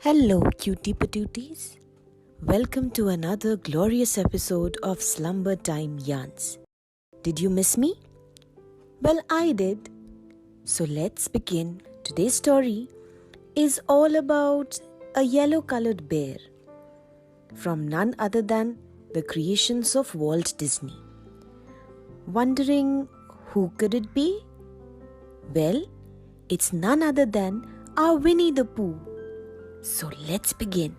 Hello, cutie patooties. Welcome to another glorious episode of Slumbertime Yarns. Did you miss me? Well, I did. So let's begin. Today's story is all about a yellow-colored bear from none other than the creations of Walt Disney. Wondering who could it be? Well, it's none other than our Winnie the Pooh. So let's begin.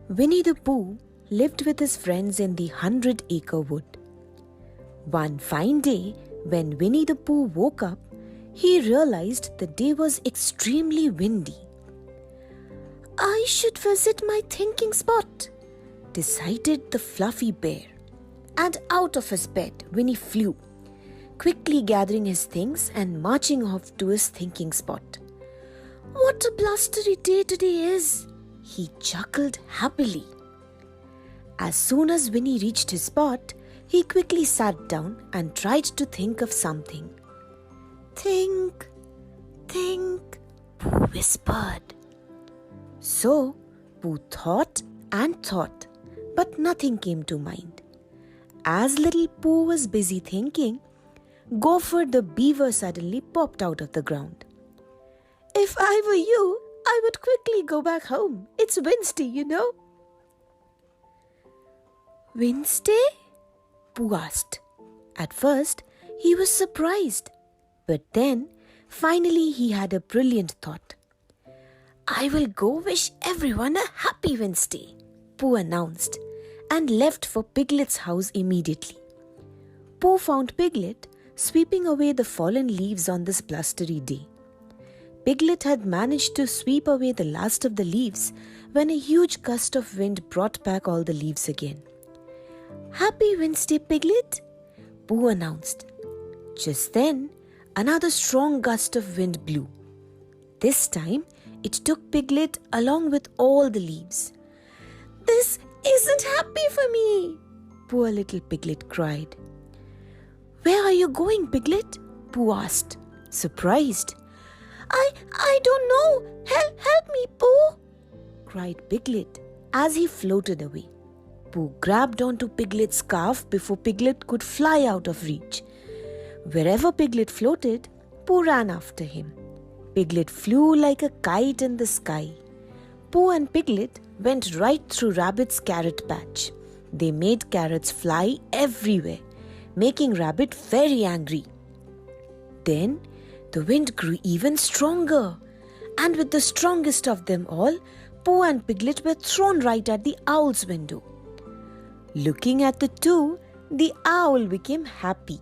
Winnie the Pooh lived with his friends in the 100-acre wood. One fine day, when Winnie the Pooh woke up, he realized the day was extremely windy. "I should visit my thinking spot," decided the fluffy bear. And out of his bed, Winnie flew, quickly gathering his things and marching off to his thinking spot. "What a blustery day today is," he chuckled happily. As soon as Winnie reached his spot, he quickly sat down and tried to think of something. Think, Pooh whispered. So, Pooh thought and thought, but nothing came to mind. As little Pooh was busy thinking, Gopher the beaver suddenly popped out of the ground. "If I were you, I would quickly go back home. It's Wednesday, you know." "Wednesday?" Pooh asked. At first, he was surprised. But then, finally he had a brilliant thought. "I will go wish everyone a happy Wednesday," Pooh announced, and left for Piglet's house immediately. Pooh found Piglet sweeping away the fallen leaves on this blustery day. Piglet had managed to sweep away the last of the leaves when a huge gust of wind brought back all the leaves again. "Happy Wednesday, Piglet," Pooh announced. Just then, another strong gust of wind blew. This time, it took Piglet along with all the leaves. "This isn't happy for me," poor little Piglet cried. "Where are you going, Piglet?" Pooh asked, surprised. I don't know. Help me, Pooh," cried Piglet as he floated away. Pooh grabbed onto Piglet's scarf before Piglet could fly out of reach. Wherever Piglet floated, Pooh ran after him. Piglet flew like a kite in the sky. Pooh and Piglet went right through Rabbit's carrot patch. They made carrots fly everywhere, making Rabbit very angry. Then the wind grew even stronger, and with the strongest of them all, Pooh and Piglet were thrown right at the owl's window. Looking at the two, the owl became happy.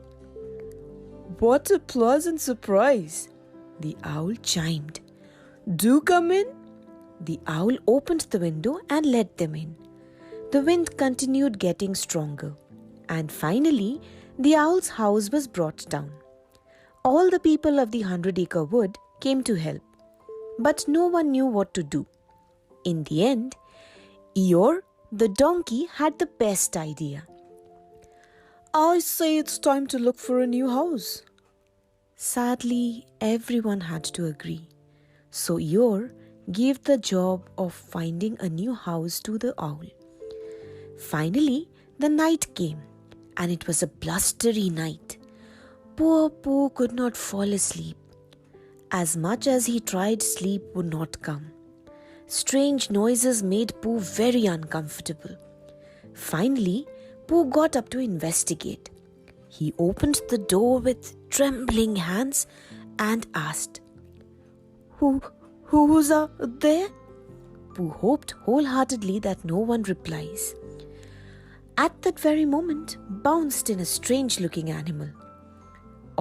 "What a pleasant surprise," the owl chimed. "Do come in." The owl opened the window and let them in. The wind continued getting stronger, and finally, the owl's house was brought down. All the people of the 100-acre wood came to help, but no one knew what to do. In the end, Eeyore, the donkey, had the best idea. "I say it's time to look for a new house." Sadly, everyone had to agree, so Eeyore gave the job of finding a new house to the owl. Finally, the night came, and it was a blustery night. Poor Pooh could not fall asleep. As much as he tried, sleep would not come. Strange noises made Pooh very uncomfortable. Finally, Pooh got up to investigate. He opened the door with trembling hands and asked, Who's there?" Pooh hoped wholeheartedly that no one replies. At that very moment, bounced in a strange-looking animal.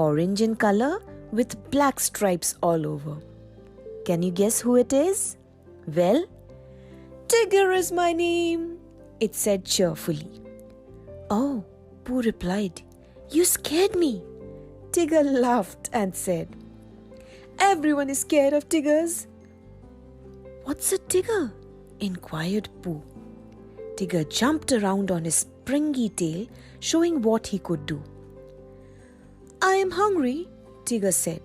Orange in color with black stripes all over. Can you guess who it is? Well, "Tigger is my name," it said cheerfully. "Oh," Pooh replied, "you scared me." Tigger laughed and said, "Everyone is scared of tigers." "What's a tigger?" inquired Pooh. Tigger jumped around on his springy tail, showing what he could do. "I am hungry," Tigger said.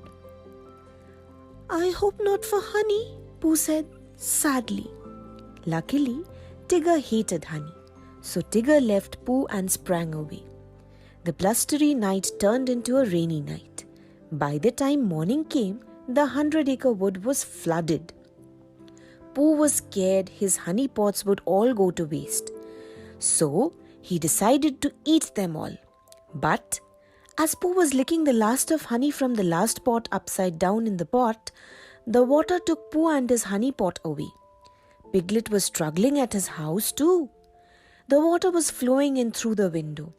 "I hope not for honey," Pooh said, sadly. Luckily, Tigger hated honey, so Tigger left Pooh and sprang away. The blustery night turned into a rainy night. By the time morning came, the 100-acre wood was flooded. Pooh was scared his honey pots would all go to waste. So, he decided to eat them all. But, as Pooh was licking the last of honey from the last pot upside down in the pot, the water took Pooh and his honey pot away. Piglet was struggling at his house too. The water was flowing in through the window.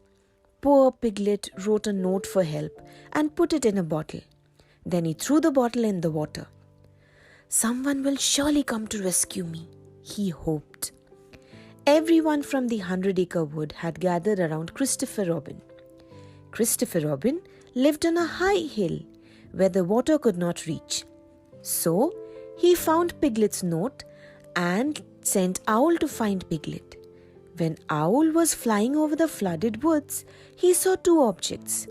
Poor Piglet wrote a note for help and put it in a bottle. Then he threw the bottle in the water. Someone will surely come to rescue me, he hoped. Everyone from the 100-acre wood had gathered around Christopher Robin. Christopher Robin lived on a high hill where the water could not reach. So, he found Piglet's note and sent Owl to find Piglet. When Owl was flying over the flooded woods, he saw two objects.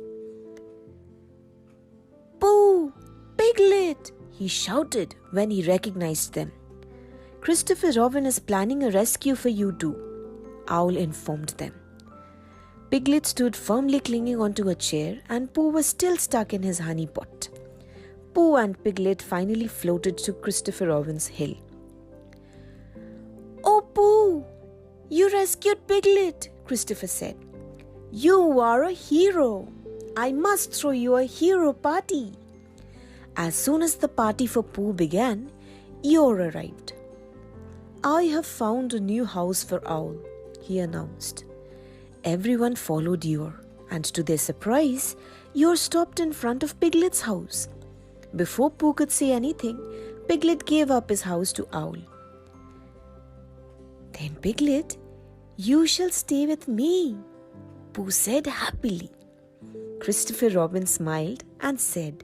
"Pooh! Piglet!" he shouted when he recognized them. "Christopher Robin is planning a rescue for you too," Owl informed them. Piglet stood firmly clinging onto a chair and Pooh was still stuck in his honey pot. Pooh and Piglet finally floated to Christopher Robin's hill. "Oh, Pooh! You rescued Piglet," Christopher said. "You are a hero. I must throw you a hero party." As soon as the party for Pooh began, Eeyore arrived. "I have found a new house for Owl," he announced. Everyone followed Eeyore, and to their surprise, Eeyore stopped in front of Piglet's house. Before Pooh could say anything, Piglet gave up his house to Owl. "Then, Piglet, you shall stay with me," Pooh said happily. Christopher Robin smiled and said,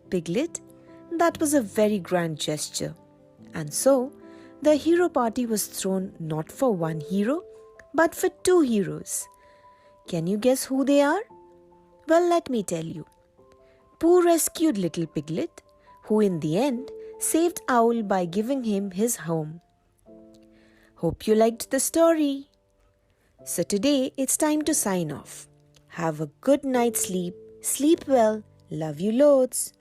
"Piglet, that was a very grand gesture." And so, the hero party was thrown not for one hero, but for two heroes. Can you guess who they are? Well, let me tell you. Pooh rescued little Piglet, who in the end saved Owl by giving him his home. Hope you liked the story. So today it's time to sign off. Have a good night's sleep. Sleep well. Love you loads.